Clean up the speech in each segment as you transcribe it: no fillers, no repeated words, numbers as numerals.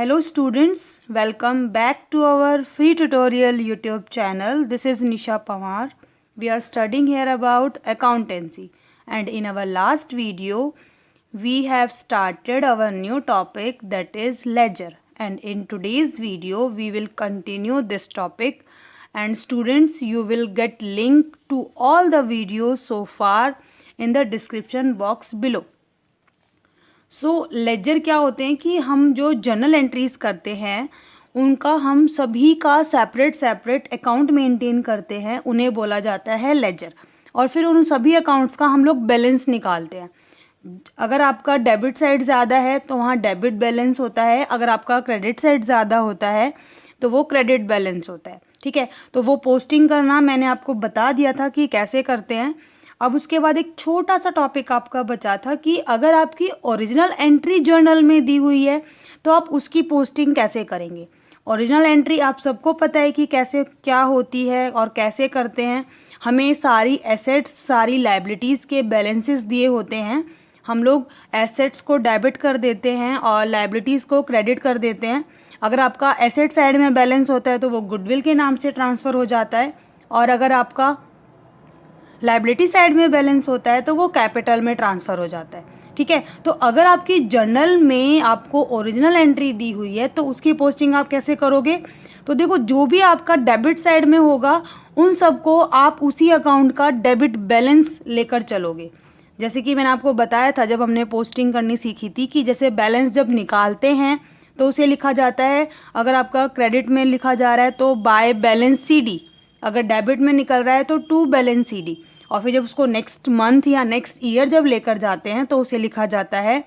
Hello students, welcome back to our free tutorial YouTube channel. This is Nisha Pawar. We are studying here about accountancy, and in our last video we have started our new topic, that is ledger, and in today's video we will continue this topic. And students, you will get link to all the videos so far in the description box below. Ledger क्या होते हैं कि हम जो journal entries करते हैं उनका हम सभी का सेपरेट अकाउंट मेंटेन करते हैं, उन्हें बोला जाता है लेजर। और फिर उन सभी अकाउंट्स का हम लोग बैलेंस निकालते हैं। अगर आपका डेबिट साइड ज़्यादा है तो वहाँ डेबिट बैलेंस होता है, अगर आपका क्रेडिट साइड ज़्यादा होता है तो वो क्रेडिट बैलेंस होता है। ठीक है, तो वो पोस्टिंग करना मैंने आपको बता दिया था कि कैसे करते हैं। अब उसके बाद एक छोटा सा टॉपिक आपका बचा था कि अगर आपकी ओरिजिनल एंट्री जर्नल में दी हुई है तो आप उसकी पोस्टिंग कैसे करेंगे। ओरिजिनल एंट्री आप सबको पता है कि कैसे क्या होती है और कैसे करते हैं। हमें सारी एसेट्स सारी लायबिलिटीज़ के बैलेंसेस दिए होते हैं। हम लोग एसेट्स को डेबिट कर देते हैं और लायबिलिटीज़ को क्रेडिट कर देते हैं। अगर आपका एसेट साइड में बैलेंस होता है तो वो गुडविल के नाम से ट्रांसफ़र हो जाता है, और अगर आपका लायबिलिटी साइड में बैलेंस होता है तो वो कैपिटल में ट्रांसफ़र हो जाता है। ठीक है, तो अगर आपकी जर्नल में आपको ओरिजिनल एंट्री दी हुई है तो उसकी पोस्टिंग आप कैसे करोगे। तो देखो, जो भी आपका डेबिट साइड में होगा उन सबको आप उसी अकाउंट का डेबिट बैलेंस लेकर चलोगे। जैसे कि मैंने आपको बताया था जब हमने पोस्टिंग करनी सीखी थी कि जैसे बैलेंस जब निकालते हैं तो उसे लिखा जाता है, अगर आपका क्रेडिट में लिखा जा रहा है तो बाय बैलेंस CD, अगर डेबिट में निकल रहा है तो टू बैलेंस CD, और फिर जब उसको नेक्स्ट मंथ या नेक्स्ट ईयर जब लेकर जाते हैं तो उसे लिखा जाता है,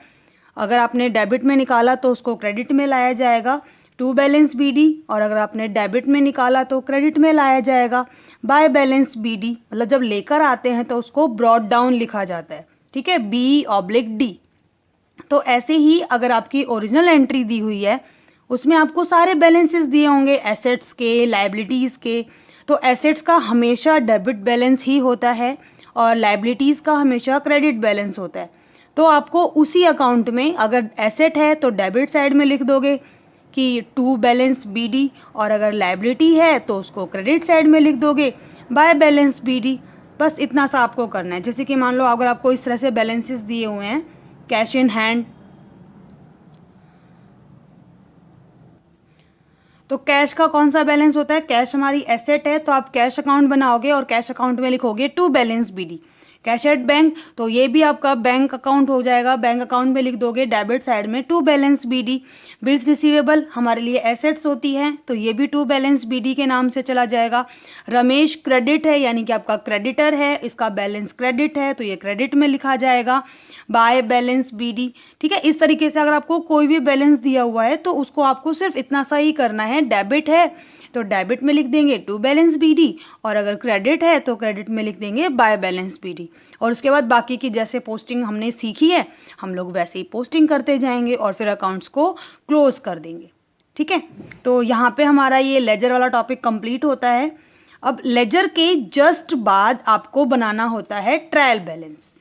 अगर आपने डेबिट में निकाला तो उसको क्रेडिट में लाया जाएगा टू बैलेंस BD, और अगर आपने डेबिट में निकाला तो क्रेडिट में लाया जाएगा बाय बैलेंस BD। मतलब जब लेकर आते हैं तो उसको ब्रॉट डाउन लिखा जाता है। ठीक है, B/D। तो ऐसे ही अगर आपकी ओरिजिनल एंट्री दी हुई है उसमें आपको सारे बैलेंसेस दिए होंगे, एसेट्स के, लायबिलिटीज़ के। तो एसेट्स का हमेशा डेबिट बैलेंस ही होता है और लायबिलिटीज़ का हमेशा क्रेडिट बैलेंस होता है। तो आपको उसी अकाउंट में अगर एसेट है तो डेबिट साइड में लिख दोगे कि टू बैलेंस BD, और अगर लायबिलिटी है तो उसको क्रेडिट साइड में लिख दोगे बाय बैलेंस BD। बस इतना सा आपको करना है। जैसे कि मान लो अगर आपको इस तरह से बैलेंसेस दिए हुए हैं, कैश इन हैंड, तो कैश का कौन सा बैलेंस होता है, कैश हमारी एसेट है तो आप कैश अकाउंट बनाओगे और कैश अकाउंट में लिखोगे to balance BD। Cash at bank, तो ये भी आपका बैंक अकाउंट हो जाएगा, बैंक अकाउंट में लिख दोगे डेबिट साइड में to balance BD। Bills receivable हमारे लिए एसेट्स होती हैं तो ये भी टू बैलेंस BD के नाम से चला जाएगा। रमेश क्रेडिट है, यानी कि आपका क्रेडिटर है, इसका बैलेंस क्रेडिट है तो ये क्रेडिट में लिखा जाएगा बाय बैलेंस BD। ठीक है, इस तरीके से अगर आपको कोई भी बैलेंस दिया हुआ है तो उसको आपको सिर्फ इतना सा ही करना है। डेबिट है तो डेबिट में लिख देंगे टू बैलेंस BD, और अगर क्रेडिट है तो क्रेडिट में लिख देंगे बाय बैलेंस BD। और उसके बाद बाकी की जैसे पोस्टिंग हमने सीखी है हम लोग वैसे ही पोस्टिंग करते जाएंगे और फिर अकाउंट्स को क्लोज कर देंगे। ठीक है, तो यहाँ पे हमारा ये लेजर वाला टॉपिक कंप्लीट होता है। अब लेजर के जस्ट बाद आपको बनाना होता है ट्रायल बैलेंस।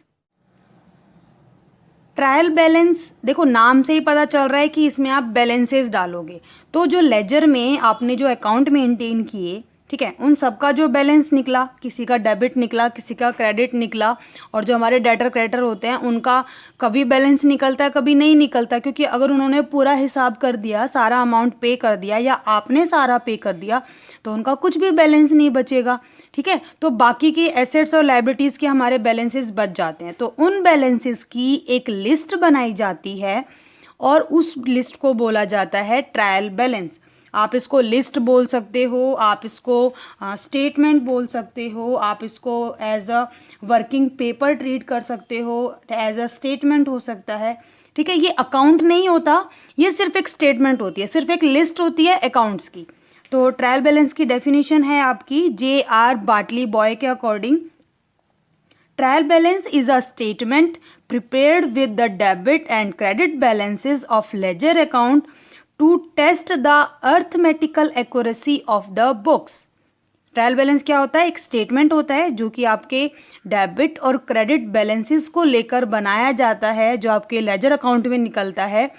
ट्रायल बैलेंस, देखो नाम से ही पता चल रहा है कि इसमें आप बैलेंसेस डालोगे। तो जो लेजर में आपने जो अकाउंट मेंटेन किए, ठीक है, उन सबका जो बैलेंस निकला, किसी का डेबिट निकला, किसी का क्रेडिट निकला, और जो हमारे डेटर क्रेडिटर होते हैं उनका कभी बैलेंस निकलता है कभी नहीं निकलता, क्योंकि अगर उन्होंने पूरा हिसाब कर दिया, सारा अमाउंट पे कर दिया या आपने सारा पे कर दिया तो उनका कुछ भी बैलेंस नहीं बचेगा। ठीक है, तो बाकी की एसेट्स और लायबिलिटीज़ के हमारे बैलेंसेस बच जाते हैं। तो उन बैलेंसेस की एक लिस्ट बनाई जाती है और उस लिस्ट को बोला जाता है ट्रायल बैलेंस। आप इसको लिस्ट बोल सकते हो, आप इसको स्टेटमेंट बोल सकते हो, आप इसको as a working paper treat कर सकते हो, एज अ स्टेटमेंट हो सकता है। ठीक है, ये अकाउंट नहीं होता, ये सिर्फ एक स्टेटमेंट होती है, सिर्फ एक लिस्ट होती है अकाउंट्स की। तो ट्रायल बैलेंस की डेफिनेशन है आपकी J.R. बाटली बॉय के according, trial balance is a statement prepared with the debit and credit balances of ledger account to test the arithmetical accuracy of the books. Trial balance क्या होता है, एक statement होता है जो कि आपके डेबिट और क्रेडिट बैलेंसेस को लेकर बनाया जाता है, जो आपके लेजर अकाउंट में निकलता है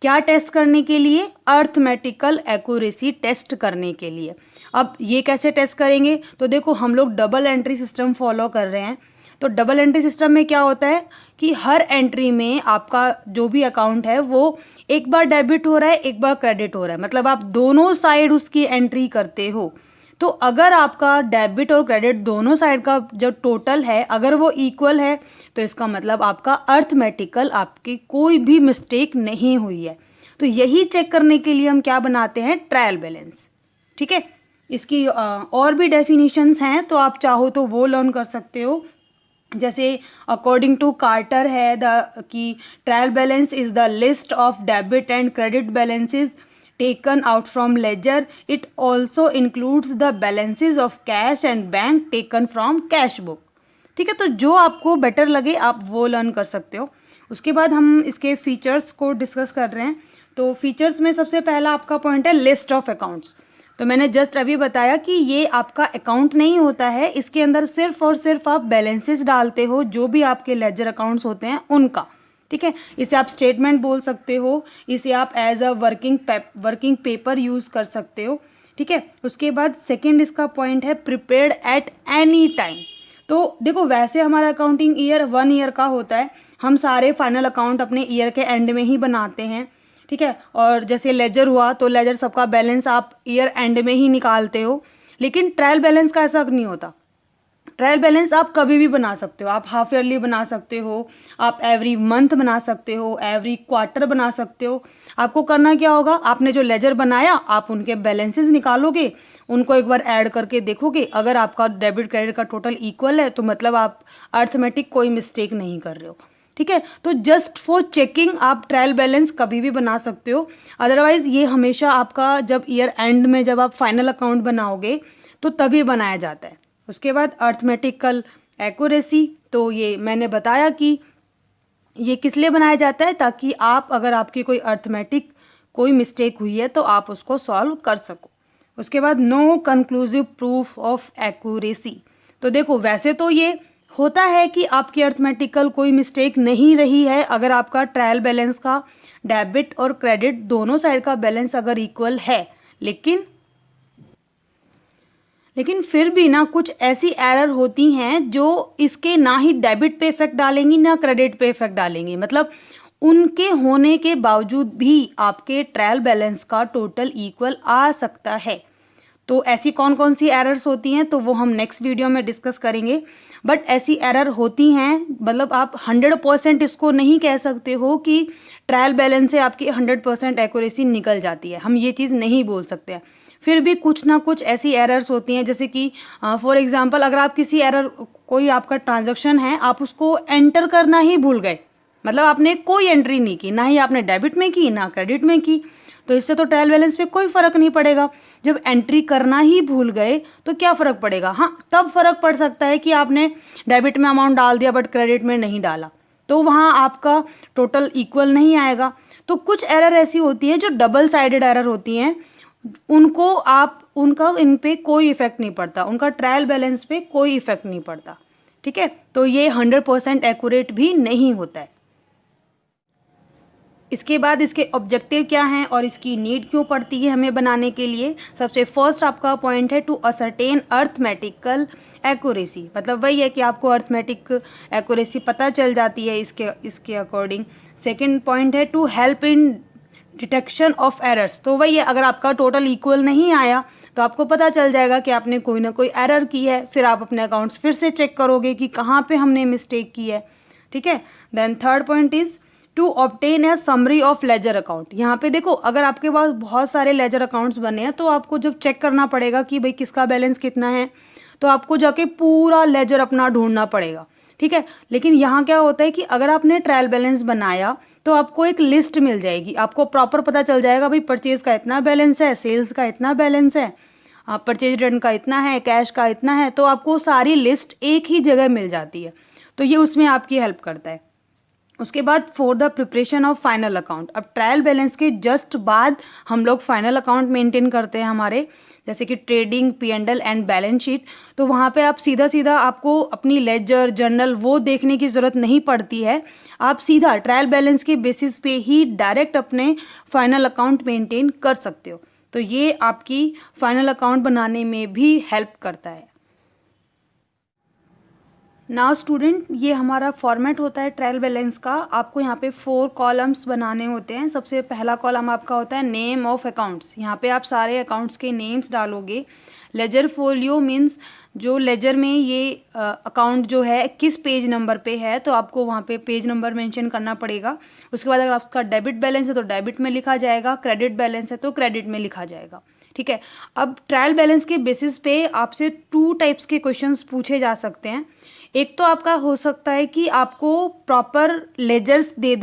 क्या टेस्ट करने के लिए? अर्थमेटिकल एक्यूरेसी टेस्ट करने के लिए। अब ये कैसे टेस्ट करेंगे? तो देखो हम लोग डबल एंट्री सिस्टम फॉलो कर रहे हैं। तो डबल एंट्री सिस्टम में क्या होता है कि हर एंट्री में आपका जो भी अकाउंट है वो एक बार डेबिट हो रहा है, एक बार क्रेडिट हो रहा है, मतलब आप दोनों साइड उसकी एंट्री करते हो। तो अगर आपका डेबिट और क्रेडिट दोनों साइड का जो टोटल है अगर वो इक्वल है तो इसका मतलब आपका अर्थमेटिकल आपकी कोई भी मिस्टेक नहीं हुई है। तो यही चेक करने के लिए हम क्या बनाते हैं? Trial balance. ठीक है, इसकी और भी डेफिनेशंस हैं तो आप चाहो तो वो लर्न कर सकते हो। जैसे अकॉर्डिंग टू कार्टर है कि trial balance is the list of debit and credit balances taken out from ledger. It also includes the balances of cash and bank taken from cash book. ठीक है, तो जो आपको बेटर लगे आप वो लर्न कर सकते हो। उसके बाद हम इसके फीचर्स को डिस्कस कर रहे हैं। तो फीचर्स में सबसे पहला आपका पॉइंट है लिस्ट ऑफ अकाउंट्स। तो मैंने जस्ट अभी बताया कि ये आपका अकाउंट नहीं होता है, इसके अंदर सिर्फ और सिर्फ आप बैलेंसेस डालते हो जो भी आपके लेजर अकाउंट्स होते हैं उनका। ठीक है, इसे आप स्टेटमेंट बोल सकते हो, इसे आप as a working paper use कर सकते हो। ठीक है, उसके बाद सेकंड इसका पॉइंट है प्रिपेयर्ड एट एनी टाइम। तो देखो वैसे हमारा अकाउंटिंग ईयर 1 ईयर का होता है, हम सारे फाइनल अकाउंट अपने ईयर के एंड में ही बनाते हैं। ठीक है, और जैसे लेजर हुआ तो लेजर सबका बैलेंस आप ईयर एंड में ही निकालते हो, लेकिन ट्रायल बैलेंस का ऐसा नहीं होता। ट्रायल बैलेंस आप कभी भी बना सकते हो, आप हाफ ईयरली बना सकते हो, आप एवरी मंथ बना सकते हो, एवरी क्वार्टर बना सकते हो। आपको करना क्या होगा, आपने जो लेजर बनाया आप उनके बैलेंसेस निकालोगे, उनको एक बार ऐड करके देखोगे, अगर आपका डेबिट क्रेडिट का टोटल इक्वल है तो मतलब आप अर्थमेटिक कोई मिस्टेक नहीं कर रहे हो। ठीक है, तो जस्ट फॉर चेकिंग आप ट्रायल बैलेंस कभी भी बना सकते हो। अदरवाइज ये हमेशा आपका जब ईयर एंड में जब आप फाइनल अकाउंट बनाओगे तो तभी बनाया जाता है। उसके बाद अर्थमेटिकल एक्यूरेसी, तो ये मैंने बताया कि ये किस लिए बनाया जाता है, ताकि आप अगर आपकी कोई अर्थमेटिक कोई मिस्टेक हुई है तो आप उसको सॉल्व कर सको। उसके बाद no conclusive proof of accuracy. तो देखो वैसे तो ये होता है कि आपकी अर्थमेटिकल कोई मिस्टेक नहीं रही है अगर आपका ट्रायल बैलेंस का डेबिट और क्रेडिट दोनों साइड का बैलेंस अगर इक्वल है, लेकिन फिर भी ना कुछ ऐसी एरर होती हैं जो इसके ना ही डेबिट पे इफेक्ट डालेंगी ना क्रेडिट पे इफेक्ट डालेंगी, मतलब उनके होने के बावजूद भी आपके ट्रायल बैलेंस का टोटल इक्वल आ सकता है। तो ऐसी कौन कौन सी एरर्स होती हैं तो वो हम नेक्स्ट वीडियो में डिस्कस करेंगे। बट ऐसी एरर होती हैं, मतलब आप 100% इसको नहीं कह सकते हो कि ट्रायल बैलेंस से आपकी 100% एक्यूरेसी निकल जाती है, हम ये चीज़ नहीं बोल सकते हैं। फिर भी कुछ ना कुछ ऐसी एरर्स होती हैं, जैसे कि फॉर एग्जांपल अगर आप किसी एरर कोई आपका ट्रांजैक्शन है आप उसको एंटर करना ही भूल गए, मतलब आपने कोई एंट्री नहीं की, ना ही आपने डेबिट में की ना क्रेडिट में की, तो इससे तो ट्रायल बैलेंस पे कोई फ़र्क नहीं पड़ेगा। जब एंट्री करना ही भूल गए तो क्या फ़र्क पड़ेगा? हाँ, तब फ़र्क पड़ सकता है कि आपने डेबिट में अमाउंट डाल दिया बट क्रेडिट में नहीं डाला, तो वहाँ आपका टोटल इक्वल नहीं आएगा। तो कुछ एरर ऐसी होती हैं जो डबल साइडेड एरर होती हैं, उनका इन पे कोई इफेक्ट नहीं पड़ता, उनका ट्रायल बैलेंस पे कोई इफेक्ट नहीं पड़ता। ठीक है, तो ये 100% एक्यूरेट भी नहीं होता है। इसके बाद इसके ऑब्जेक्टिव क्या हैं और इसकी नीड क्यों पड़ती है हमें बनाने के लिए। सबसे फर्स्ट आपका पॉइंट है टू असर्टेन अर्थमेटिकल एक्यूरेसी, मतलब वही है कि आपको अर्थमेटिक एक्यूरेसी पता चल जाती है इसके अकॉर्डिंग। सेकंड पॉइंट है to help in detection of errors, तो वही है अगर आपका टोटल इक्वल नहीं आया तो आपको पता चल जाएगा कि आपने कोई ना कोई एरर की है, फिर आप अपने अकाउंट्स फिर से चेक करोगे कि कहाँ पे हमने मिस्टेक की है। ठीक है, then third point is to obtain a summary of ledger account. यहाँ पे देखो अगर आपके पास बहुत सारे लेजर अकाउंट्स बने हैं तो आपको जब चेक करना पड़ेगा कि भाई किसका बैलेंस कितना है, तो आपको जाके पूरा लेजर अपना ढूंढना पड़ेगा। ठीक है, लेकिन यहाँ क्या होता है कि अगर आपने ट्रायल बैलेंस बनाया तो आपको एक लिस्ट मिल जाएगी, आपको प्रॉपर पता चल जाएगा भाई परचेज का इतना बैलेंस है, सेल्स का इतना बैलेंस है, परचेज रिटर्न का इतना है, कैश का इतना है, तो आपको सारी लिस्ट एक ही जगह मिल जाती है, तो ये उसमें आपकी हेल्प करता है। उसके बाद for the preparation of final account, अब ट्रायल बैलेंस के जस्ट बाद हम लोग फाइनल अकाउंट मेंटेन करते हैं हमारे, जैसे कि trading, P&L and balance sheet, तो वहाँ पे आप सीधा सीधा आपको अपनी लेजर, जर्नल वो देखने की ज़रूरत नहीं पड़ती है। आप सीधा ट्रायल बैलेंस के बेसिस पे ही डायरेक्ट अपने फाइनल अकाउंट मेंटेन कर सकते हो। तो ये आपकी फाइनल अकाउंट बनाने में भी हेल्प करता है। नाउ स्टूडेंट, ये हमारा फॉर्मेट होता है ट्रायल बैलेंस का। आपको यहाँ पे 4 कॉलम्स बनाने होते हैं। सबसे पहला कॉलम आपका होता है नेम ऑफ अकाउंट्स। यहाँ पे आप सारे अकाउंट्स के नेम्स डालोगे। लेजर फोलियो मीन्स जो लेजर में ये अकाउंट जो है किस पेज नंबर पे है, तो आपको वहाँ पे पेज नंबर मेंशन करना पड़ेगा। उसके बाद अगर आपका डेबिट बैलेंस है तो डेबिट में लिखा जाएगा, क्रेडिट बैलेंस है तो क्रेडिट में लिखा जाएगा। ठीक है। अब ट्रायल बैलेंस के बेसिस पे आपसे 2 टाइप्स के क्वेश्चंस पूछे जा सकते हैं। एक तो आपका हो सकता है कि आपको प्रॉपर लेजर्स दे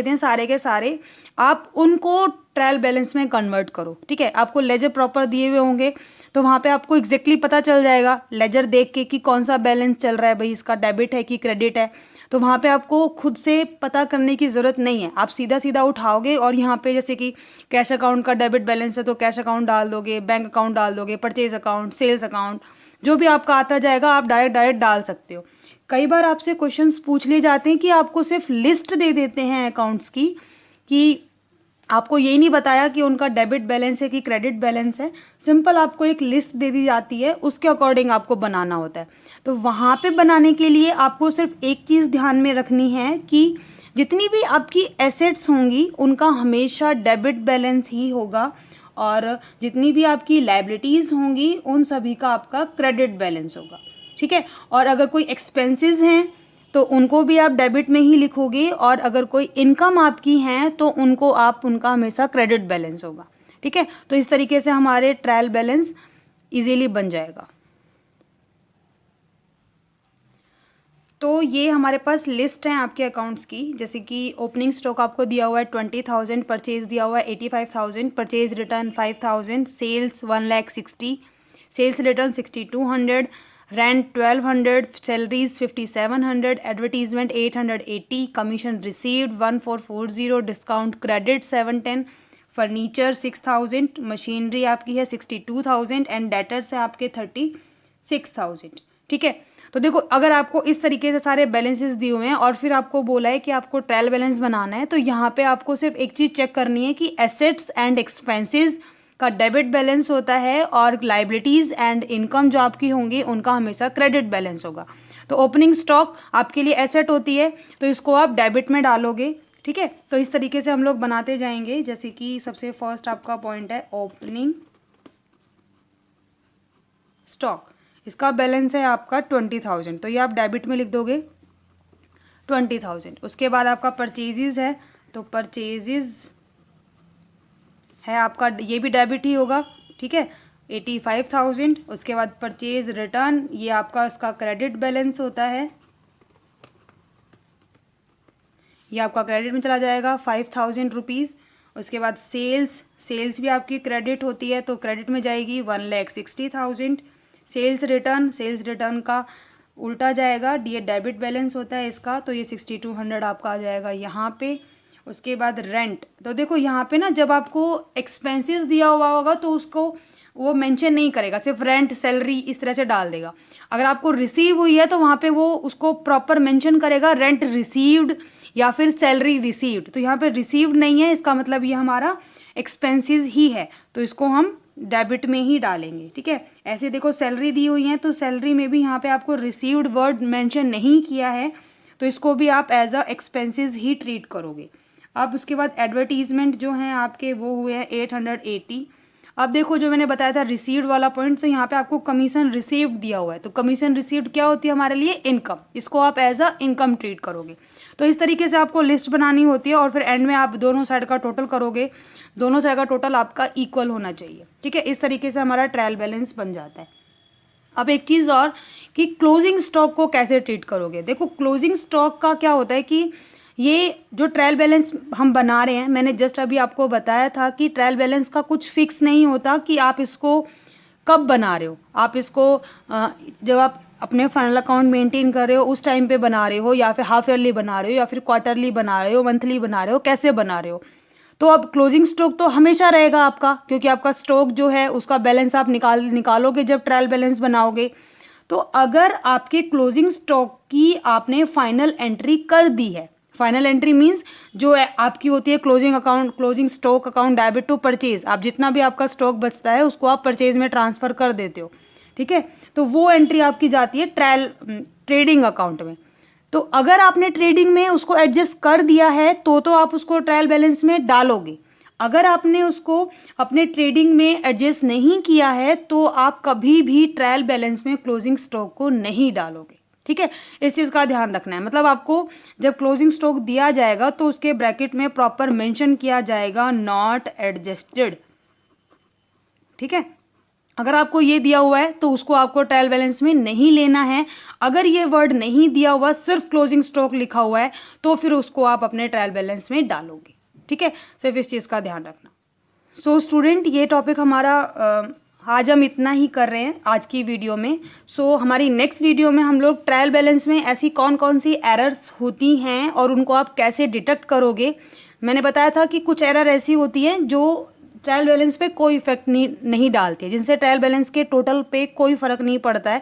दें सारे के सारे, आप उनको ट्रायल बैलेंस में कन्वर्ट करो। ठीक है। आपको लेजर प्रॉपर दिए हुए होंगे तो वहाँ पे आपको एग्जैक्टली पता चल जाएगा लेजर देख के कि कौन सा बैलेंस चल रहा है, भाई इसका डेबिट है कि क्रेडिट है। तो वहाँ पे आपको खुद से पता करने की ज़रूरत नहीं है, आप सीधा सीधा उठाओगे और यहाँ पे जैसे कि कैश अकाउंट का डेबिट बैलेंस है तो कैश अकाउंट डाल दोगे, बैंक अकाउंट डाल दोगे, परचेज अकाउंट, सेल्स अकाउंट, जो भी आपका आता जाएगा आप डायरेक्ट डाल सकते हो। कई बार आपसे क्वेश्चंस पूछ लिए जाते हैं कि आपको सिर्फ लिस्ट दे देते हैं अकाउंट्स की, कि आपको यही नहीं बताया कि उनका डेबिट बैलेंस है कि क्रेडिट बैलेंस है। सिंपल आपको एक लिस्ट दे दी जाती है, उसके अकॉर्डिंग आपको बनाना होता है। तो वहाँ पे बनाने के लिए आपको सिर्फ एक चीज़ ध्यान में रखनी है कि जितनी भी आपकी एसेट्स होंगी उनका हमेशा डेबिट बैलेंस ही होगा, और जितनी भी आपकी लायबिलिटीज़ होंगी उन सभी का आपका क्रेडिट बैलेंस होगा। ठीक है। और अगर कोई एक्सपेंसेस हैं तो उनको भी आप डेबिट में ही लिखोगे, और अगर कोई इनकम आपकी हैं तो उनका हमेशा क्रेडिट बैलेंस होगा। ठीक है। तो इस तरीके से हमारे ट्रायल बैलेंस इजीली बन जाएगा। तो ये हमारे पास लिस्ट है आपके अकाउंट्स की, जैसे कि ओपनिंग स्टॉक आपको दिया हुआ है 20,000, परचेज दिया हुआ है 85,000, purchase return 5,000, sales 1,60,000, sales return 6,200, rent 1,200, salaries 5,700, advertisement 880, commission received 1,440, discount credit 710, furniture 6,000, machinery आपकी है 62,000 एंड डेटर्स है आपके 36,000। ठीक है। तो देखो, अगर आपको इस तरीके से सारे बैलेंसेस दिए हुए हैं और फिर आपको बोला है कि आपको ट्रायल बैलेंस बनाना है, तो यहाँ पे आपको सिर्फ एक चीज़ चेक करनी है कि एसेट्स एंड एक्सपेंसेस का डेबिट बैलेंस होता है और लाइबिलिटीज़ एंड इनकम जो आपकी होंगी उनका हमेशा क्रेडिट बैलेंस होगा। तो ओपनिंग स्टॉक आपके लिए एसेट होती है तो इसको आप डेबिट में डालोगे। ठीक है। तो इस तरीके से हम लोग बनाते जाएंगे। जैसे कि सबसे फर्स्ट आपका पॉइंट है ओपनिंग स्टॉक, इसका बैलेंस है आपका 20,000, तो ये आप डेबिट में लिख दोगे 20,000। उसके बाद आपका परचेजेस है तो परचेजेस है आपका, ये भी डेबिट ही होगा। ठीक है। 85,000। उसके बाद परचेज रिटर्न, ये आपका इसका क्रेडिट बैलेंस होता है, ये आपका क्रेडिट में चला जाएगा 5,000 रुपीज़। उसके बाद सेल्स भी आपकी क्रेडिट होती है तो क्रेडिट में जाएगी 1,60,000। सेल्स रिटर्न का उल्टा जाएगा, ये डेबिट बैलेंस होता है इसका, तो ये 6,200 आपका आ जाएगा यहाँ पे। उसके बाद रेंट, तो देखो यहाँ पे ना जब आपको एक्सपेंसेस दिया हुआ होगा तो उसको वो मेंशन नहीं करेगा, सिर्फ रेंट, सैलरी इस तरह से डाल देगा। अगर आपको रिसीव हुई है तो वहाँ पे वो उसको प्रॉपर मेंशन करेगा रेंट रिसीव्ड या फिर सैलरी रिसीव्ड। तो यहाँ पे रिसीव्ड नहीं है, इसका मतलब ये हमारा एक्सपेंसेस ही है, तो इसको हम डेबिट में ही डालेंगे। ठीक है। ऐसे देखो सैलरी दी हुई है तो सैलरी में भी यहाँ पे आपको रिसीव्ड वर्ड मेंशन नहीं किया है तो इसको भी आप एज अ एक्सपेंसेस ही ट्रीट करोगे। अब उसके बाद एडवर्टीजमेंट जो हैं आपके वो हुए हैं 880। अब देखो जो मैंने बताया था रिसीव्ड वाला पॉइंट, तो यहाँ पे आपको कमीशन रिसीव्ड दिया हुआ है, तो कमीशन रिसीव्ड क्या होती है हमारे लिए, इनकम, इसको आप एज अ इनकम ट्रीट करोगे। तो इस तरीके से आपको लिस्ट बनानी होती है और फिर एंड में आप दोनों साइड का टोटल करोगे, दोनों साइड का टोटल आपका इक्वल होना चाहिए। ठीक है। इस तरीके से हमारा ट्रायल बैलेंस बन जाता है। अब एक चीज़ और कि क्लोजिंग स्टॉक को कैसे ट्रीट करोगे। देखो क्लोजिंग स्टॉक का क्या होता है कि ये जो ट्रायल बैलेंस हम बना रहे हैं, मैंने जस्ट अभी आपको बताया था कि ट्रायल बैलेंस का कुछ फिक्स नहीं होता कि आप इसको कब बना रहे हो। आप इसको जब आप अपने फाइनल अकाउंट मेंटेन कर रहे हो उस टाइम पे बना रहे हो, या फिर हाफ ईयरली बना रहे हो, या फिर क्वार्टरली बना रहे हो, मंथली बना रहे हो, कैसे बना रहे हो। तो अब क्लोजिंग स्टॉक तो हमेशा रहेगा आपका, क्योंकि आपका स्टॉक जो है उसका बैलेंस आप निकालोगे जब ट्रायल बैलेंस बनाओगे। तो अगर आपके क्लोजिंग स्टॉक की आपने फाइनल एंट्री कर दी है, फाइनल एंट्री मीन्स जो है आपकी होती है closing account, closing stock account debit to purchase, आप जितना भी आपका स्टॉक बचता है उसको आप परचेज में ट्रांसफर कर देते हो, ठीक है। तो वो एंट्री आपकी जाती है ट्रेडिंग अकाउंट में। तो अगर आपने ट्रेडिंग में उसको एडजस्ट कर दिया है तो आप उसको ट्रायल बैलेंस में डालोगे। अगर आपने उसको अपने ट्रेडिंग में एडजस्ट नहीं किया है तो आप कभी भी ट्रायल बैलेंस में क्लोजिंग स्टॉक को नहीं डालोगे, ठीक है। इस चीज़ का ध्यान रखना है। मतलब आपको जब क्लोजिंग स्टॉक दिया जाएगा तो उसके ब्रैकेट में प्रॉपर मेंशन किया जाएगा नॉट एडजस्टेड, ठीक है। अगर आपको ये दिया हुआ है तो उसको आपको ट्रायल बैलेंस में नहीं लेना है। अगर ये वर्ड नहीं दिया हुआ, सिर्फ क्लोजिंग स्टॉक लिखा हुआ है, तो फिर उसको आप अपने ट्रायल बैलेंस में डालोगे, ठीक है। सिर्फ इस चीज़ का ध्यान रखना। सो स्टूडेंट, ये टॉपिक हमारा आज हम इतना ही कर रहे हैं आज की वीडियो में। सो हमारी नेक्स्ट वीडियो में हम लोग ट्रायल बैलेंस में ऐसी कौन कौन सी एरर्स होती हैं और उनको आप कैसे डिटेक्ट करोगे। मैंने बताया था कि कुछ एरर ऐसी होती हैं जो ट्रायल बैलेंस पे कोई इफेक्ट नहीं डालती है, जिनसे ट्रायल बैलेंस के टोटल पे कोई फ़र्क नहीं पड़ता है।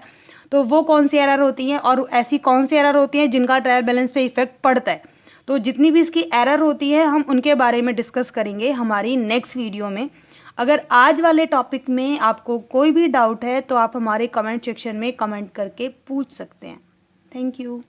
तो वो कौन सी एरर होती हैं और ऐसी कौन सी एरर होती हैं जिनका ट्रायल बैलेंस पे इफेक्ट पड़ता है। तो जितनी भी इसकी एरर होती है हम उनके बारे में डिस्कस करेंगे हमारी नेक्स्ट वीडियो में। अगर आज वाले टॉपिक में आपको कोई भी डाउट है तो आप हमारे कमेंट सेक्शन में कमेंट करके पूछ सकते हैं। Thank you.